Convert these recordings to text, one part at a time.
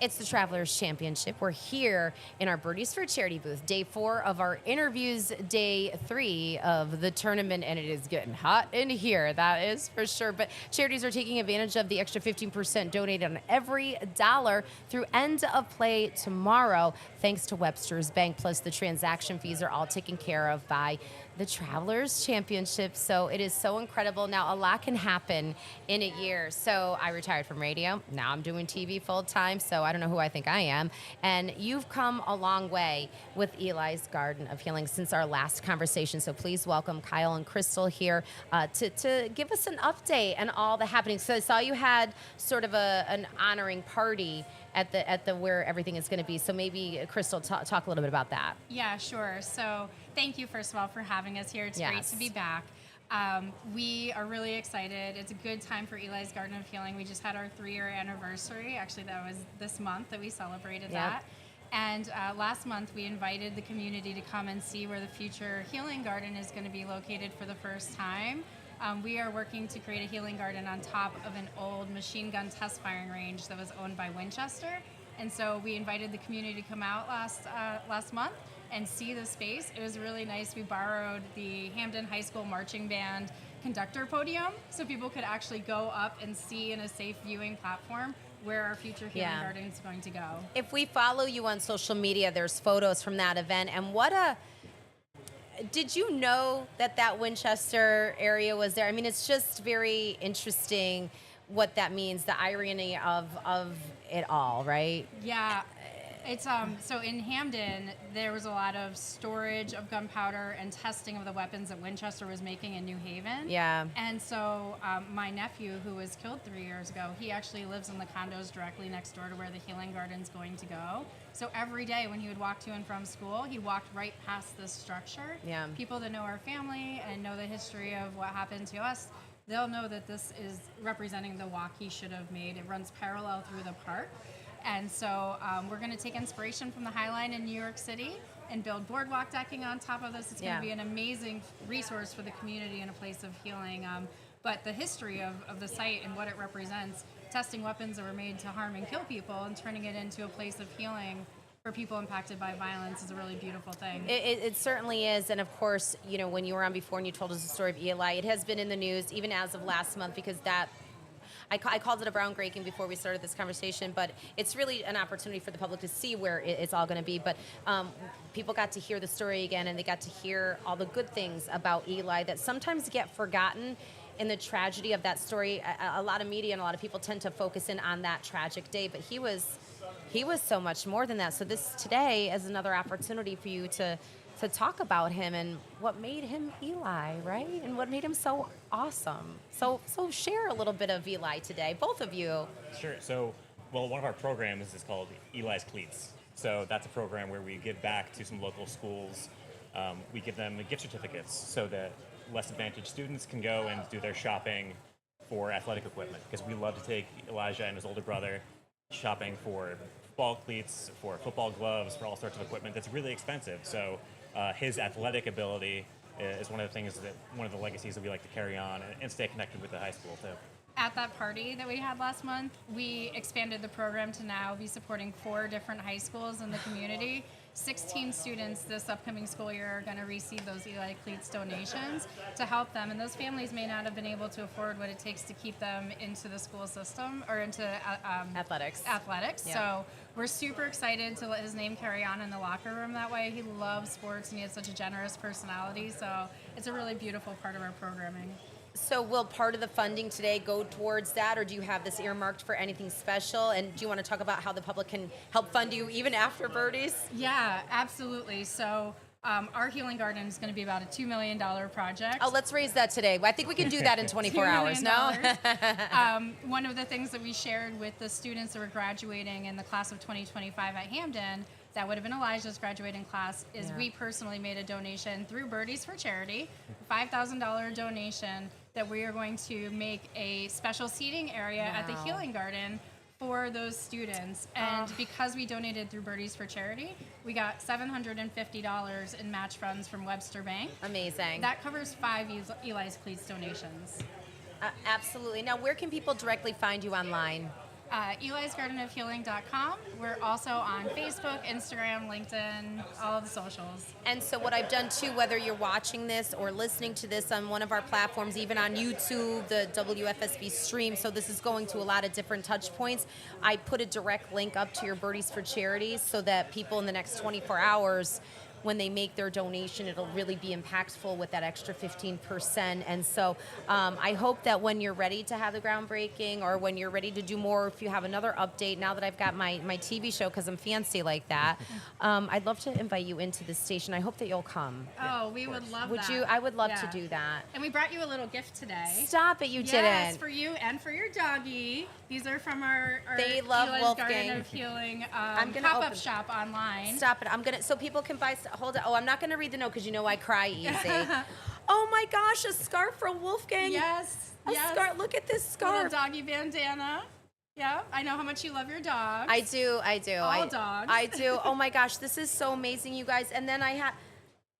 It's the Travelers Championship. We're here in our Birdies for Charity booth, day 4 of our interviews, day 3 of the tournament, and it is getting hot in here, that is for sure. But charities are taking advantage of the extra 15% donated on every dollar through end of play tomorrow, thanks to Webster's Bank. Plus, the transaction fees are all taken care of by the Travelers Championship. So it is so incredible. Now, a lot can happen in a year. So I retired from radio. Now I'm doing TV full time. So I don't know who I think I am. And you've come a long way with Eli's Garden of Healing since our last conversation. So please welcome Kyle and Crystal here to give us an update and all the happenings. So I saw you had sort of an honoring party at the where everything is going to be. So maybe Crystal, talk a little bit about that. Yeah, sure. So thank you, first of all, for having us here. It's great to be back. We are really excited. It's a good time for Eli's Garden of Healing. We just had our 3-year anniversary. Actually, that was this month that we celebrated that. And last month, we invited the community to come and see where the future healing garden is going to be located for the first time. We are working to create a healing garden on top of an old machine gun test firing range that was owned by Winchester. And so we invited the community to come out last month and see the space. It was really nice. We borrowed the Hamden High School marching band conductor podium so people could actually go up and see in a safe viewing platform where our future healing garden is going to go. If we follow you on social media, there's photos from that event. And did you know that Winchester area was there? I mean, it's just very interesting what that means, the irony of it all, right? Yeah. It's so in Hamden, there was a lot of storage of gunpowder and testing of the weapons that Winchester was making in New Haven. Yeah. And so my nephew, who was killed 3 years ago, he actually lives in the condos directly next door to where the healing garden's going to go. So every day when he would walk to and from school, he walked right past this structure. Yeah. People that know our family and know the history of what happened to us, they'll know that this is representing the walk he should have made. It runs parallel through the park. And so we're going to take inspiration from the High Line in New York City and build boardwalk decking on top of this. It's going to be an amazing resource for the community and a place of healing. But the history of the site and what it represents, testing weapons that were made to harm and kill people and turning it into a place of healing for people impacted by violence is a really beautiful thing. It certainly is. And of course, you know, when you were on before and you told us the story of Eli, it has been in the news even as of last month because I called it a groundbreaking before we started this conversation, but it's really an opportunity for the public to see where it's all going to be. But people got to hear the story again, and they got to hear all the good things about Eli that sometimes get forgotten in the tragedy of that story. A lot of media and a lot of people tend to focus in on that tragic day, but he was so much more than that. So this today is another opportunity for you to talk about him and what made him Eli, right? And what made him so awesome. So share a little bit of Eli today, both of you. Sure. So, one of our programs is called Eli's Cleats. So that's a program where we give back to some local schools. We give them gift certificates so that less advantaged students can go and do their shopping for athletic equipment. Because we love to take Elijah and his older brother shopping for football cleats, for football gloves, for all sorts of equipment that's really expensive. So his athletic ability is one of the legacies that we like to carry on and stay connected with the high school too. At that party that we had last month, we expanded the program to now be supporting 4 different high schools in the community. 16 students this upcoming school year are going to receive those Eli Cleats donations to help them. And those families may not have been able to afford what it takes to keep them into the school system or into athletics. Yeah. So we're super excited to let his name carry on in the locker room that way. He loves sports and he has such a generous personality. So it's a really beautiful part of our programming. So will part of the funding today go towards that, or do you have this earmarked for anything special? And do you want to talk about how the public can help fund you even after Birdies? Yeah, absolutely. So our healing garden is going to be about a $2 million project. Oh, let's raise that today. I think we can do that in 24 hours, no? One of the things that we shared with the students that were graduating in the class of 2025 at Hamden, that would have been Elijah's graduating class, is we personally made a donation through Birdies for Charity, $5,000 donation that we are going to make a special seating area at the healing garden for those students. And because we donated through Birdies for Charity, we got $750 in match funds from Webster Bank. Amazing. That covers 5 Eli's Cleats donations. Absolutely. Now, where can people directly find you online? Eli'sGardenofHealing.com. We're also on Facebook, Instagram, LinkedIn, all of the socials. And so what I've done too, whether you're watching this or listening to this on one of our platforms, even on YouTube, the WFSB stream, so this is going to a lot of different touch points, I put a direct link up to your Birdies for Charities so that people in the next 24 hours, when they make their donation, it'll really be impactful with that extra 15%. And so I hope that when you're ready to have the groundbreaking or when you're ready to do more, if you have another update, now that I've got my TV show, because I'm fancy like that, I'd love to invite you into the station. I hope that you'll come. Oh, we would love Would that. you? I would love to do that. And we brought you a little gift today. Stop it, you Yes, didn't. for you and for your doggie. These are from our They love Eli's Wolfgang. Garden of Healing I'm gonna pop-up open- shop online. Stop it. I'm going to, so people can buy, hold it. Oh, I'm not going to read the note because you know I cry easy. Oh my gosh, a scarf from Wolfgang. Yes. A yes. scarf. Look at this Little scarf. doggy bandana. Yeah, I know how much you love your dog. I do. All dogs. I do. Oh my gosh, this is so amazing, you guys. And then I had,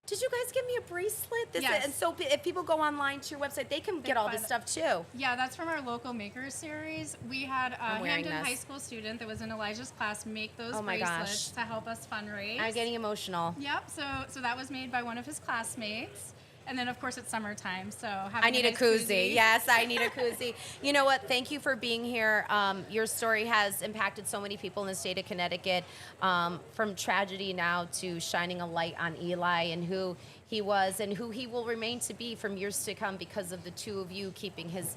did you guys give me a bracelet? Yes. And so if people go online to your website, they can get all this stuff too. Yeah, that's from our local makers series. We had a I'm wearing Hampton this. High School student that was in Elijah's class make those Oh my bracelets gosh. to help us fundraise. I'm getting emotional. Yep. So that was made by one of his classmates. And then, of course, it's summertime, so having I need a nice koozie. Yes, I need a koozie. You know what? Thank you for being here. Your story has impacted so many people in the state of Connecticut, from tragedy now to shining a light on Eli and who he was and who he will remain to be from years to come because of the two of you keeping his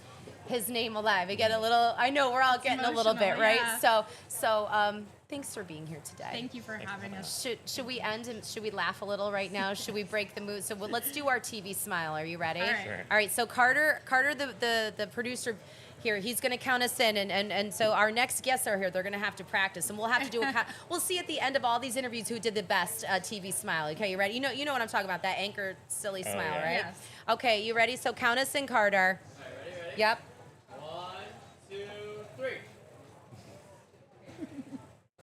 name alive. I get a little. I know we're all getting a little bit, emotional, right? yeah. So thanks for being here today. Thank you for having us. Should we end and should we laugh a little right now? Should we break the mood? So let's do our TV smile. Are you ready? All right. Sure. All right. So Carter, the producer here, he's going to count us in, and so our next guests are here. They're going to have to practice, and we'll have to do a. We'll see at the end of all these interviews who did the best TV smile. Okay, you ready? You know what I'm talking about? That anchor silly smile, yeah. right? Yes. Okay, you ready? So count us in, Carter. Ready. Yep.